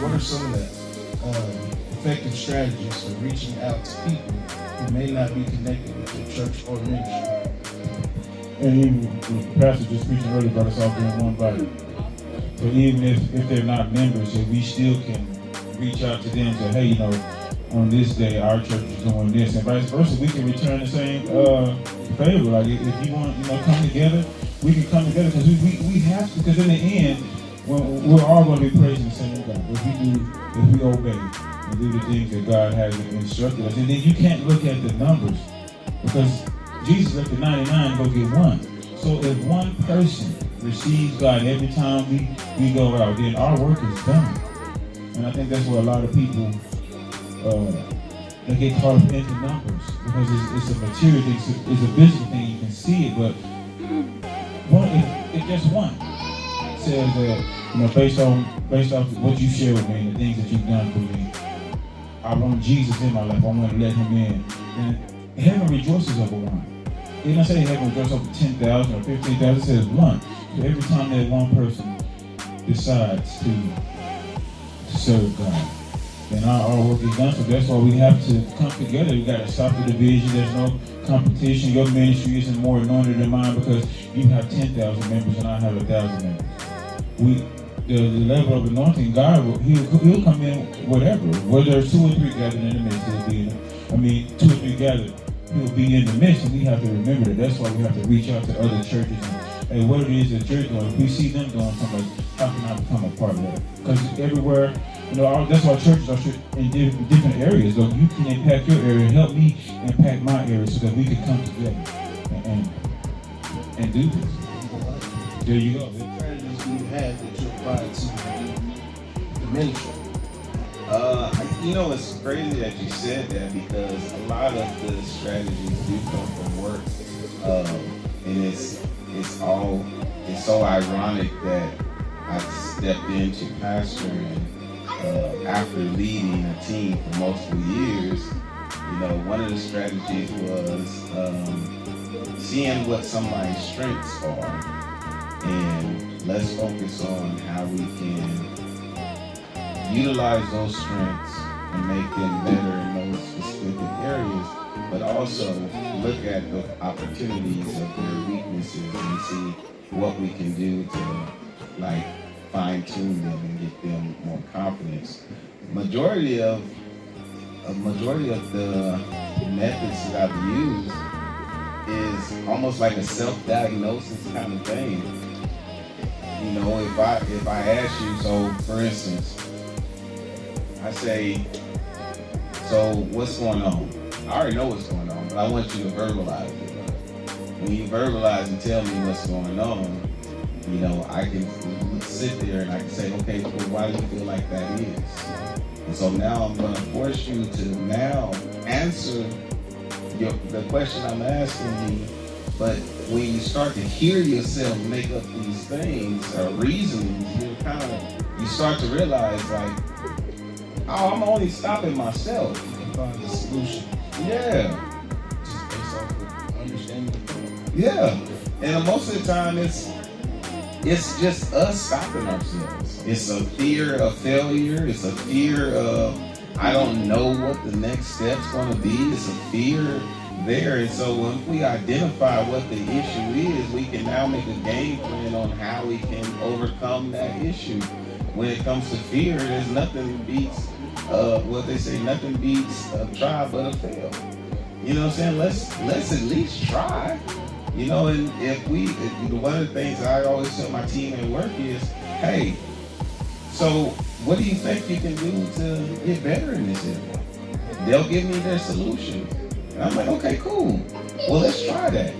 what are some of the effective strategies for reaching out to people who may not be connected with your church or ministry? And even the pastor just preaching earlier about us all being one body. So even if they're not members, if we still can reach out to them and say, hey, you know, on this day our church is doing this, and vice versa, we can return the same favor. Like if you want, you know, come together, we can come together because we have to. Because in the end, we're all going to be praising the same God if we obey and do the things that God has instructed us. And then you can't look at the numbers because Jesus left the 99 and go get one. So if one person receives God every time we go out, then our work is done. And I think that's where a lot of people they get caught up into numbers because it's a material thing, it's a visual thing, you can see it, but if just one says that, you know, based off what you share with me and the things that you've done for me, I want Jesus in my life, I want to let him in, then heaven rejoices over one. It doesn't say heaven rejoices over 10,000 or 15,000, it says one. So every time that one person decides to serve God, then our work is done. So that's why we have to come together. We got to stop the division. There's no competition. Your ministry isn't more anointed than mine because you have 10,000 members and I have 1,000 members. The level of anointing, God, he'll come in whatever. Whether there's 2 or 3 gathered in the midst, he'll be in. 2 or 3 gathered, he'll be in the midst, and we have to remember that. That's why we have to reach out to other churches and what it is that you're doing. If we see them doing something, how can I become a part of that? Because everywhere, you know, that's why churches are in different areas. So you can impact your area, help me impact my area, so that we can come together and do this. There you go. The strategies you have that you apply to the ministry. You know, it's crazy that you said that because a lot of the strategies do come from work, and it's so ironic that I stepped into pastoring after leading a team for multiple years. You know, one of the strategies was seeing what somebody's strengths are, and let's focus on how we can utilize those strengths and make them better in those specific areas, but also look at the opportunities of their weaknesses and see what we can do to, like, fine-tune them and get them more confidence. Majority of the methods that I've used is almost like a self-diagnosis kind of thing. You know, if I ask you, so for instance, I say, so what's going on? I already know what's going on, but I want you to verbalize it. When you verbalize and tell me what's going on, you know, I can sit there and I can say, okay, well, why do you feel like that is? And so now I'm going to force you to now answer the question I'm asking you. But when you start to hear yourself make up these things or reasons, you start to realize, like, oh, I'm only stopping myself. You can find a solution. Yeah. Just based off of understanding. Yeah. And most of the time it's just us stopping ourselves. It's a fear of failure. It's a fear of, I don't know what the next step's gonna be. It's a fear there. And so when we identify what the issue is, we can now make a game plan on how we can overcome that issue. When it comes to fear, there's nothing beats what they say, nothing beats a try but a fail. You know what I'm saying? Let's at least try. You know, and one of the things I always tell my team at work is, hey, so what do you think you can do to get better in this area? They'll give me their solution. And I'm like, okay, cool. Well, let's try that.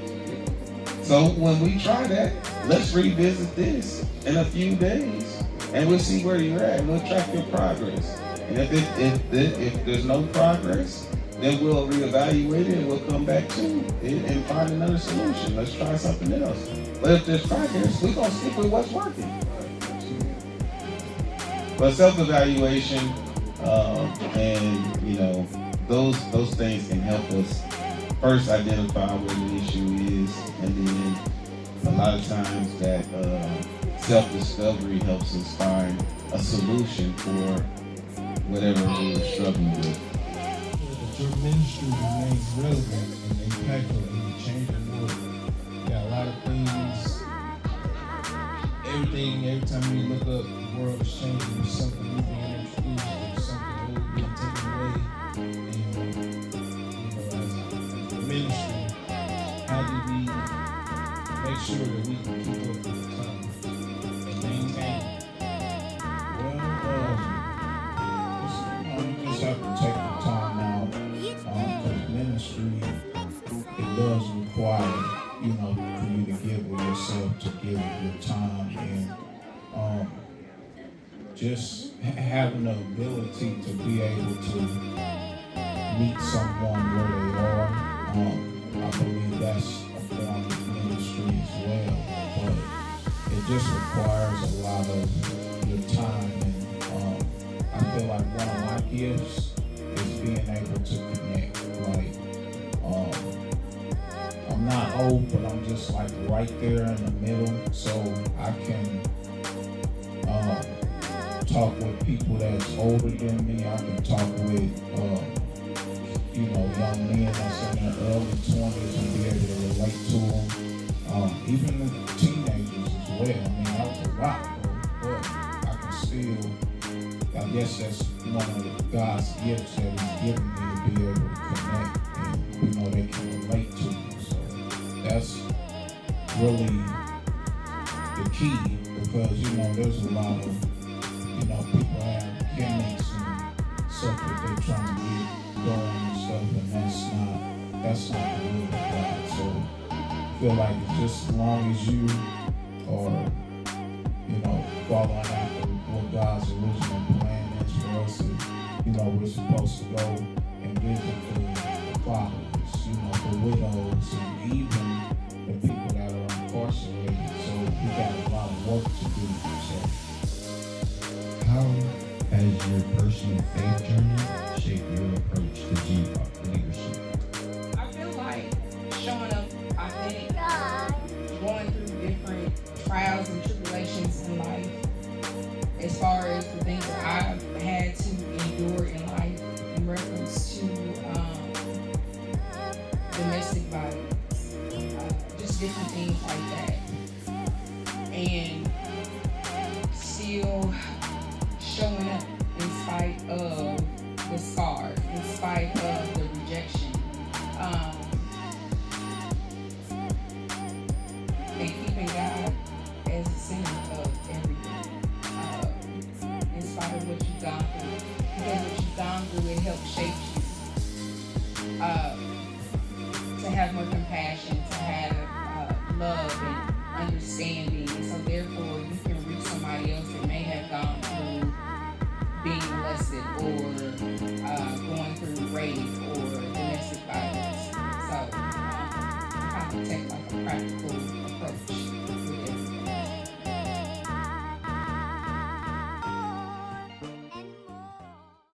So when we try that, let's revisit this in a few days and we'll see where you're at and we'll track your progress. And if there's no progress, then we'll reevaluate it and we'll come back to it and find another solution. Let's try something else. But if there's progress, we're going to stick with what's working. But self-evaluation and, you know, those things can help us first identify what the issue is, and then a lot of times that self-discovery helps us find a solution for whatever we were struggling with. That your ministry remains relevant and impactful in the changing world. You got a lot of things, every time we look up, the world is changing. There's something new being introduced, there's something old being taken away. And, as a ministry, how do we make sure that we can keep up with the times and maintain? Well, you just have to take the time out, because ministry, it does require, for you to give of yourself, to give of your time, and just having the ability to be able to meet someone where they are. I believe that's a form of ministry as well, but it just requires a lot of your time, and I feel like one of my gifts is being able to connect. Like, I'm not old, but I'm just like right there in the middle, so I can talk with people that's older than me. I can talk with young men that's in their early 20s and be able to relate to them. Even the teenagers as well. I mean, that was a lot, but I can still, I guess that's one of God's gifts that He's given me, to be able to connect and, they can relate to me. So that's really the key, because, there's a lot of, people have gimmicks and stuff that they're trying to get going and stuff, and that's not the will of God. So I feel like it's just as long as you are, following after what God's original plan is for us, we're supposed to go and visit the fathers, the widows, and even the people that are incarcerated. So we got a lot of work to do. So, how has your personal faith journey shaped your approach to G-Pop leadership? I feel like showing up authentic, going through different trials and tribulations in life, as far as the things that I've had to endure in life in reference to domestic violence, just different things like that, and still showing up in spite of the scars, in spite of the rejection, and keeping God as the center of everything, in spite of what you've gone through. Because what you've gone through, it helps shape you to have more compassion, to have love and understanding, and so therefore you can reach somebody else that may have gone through being molested or going through rape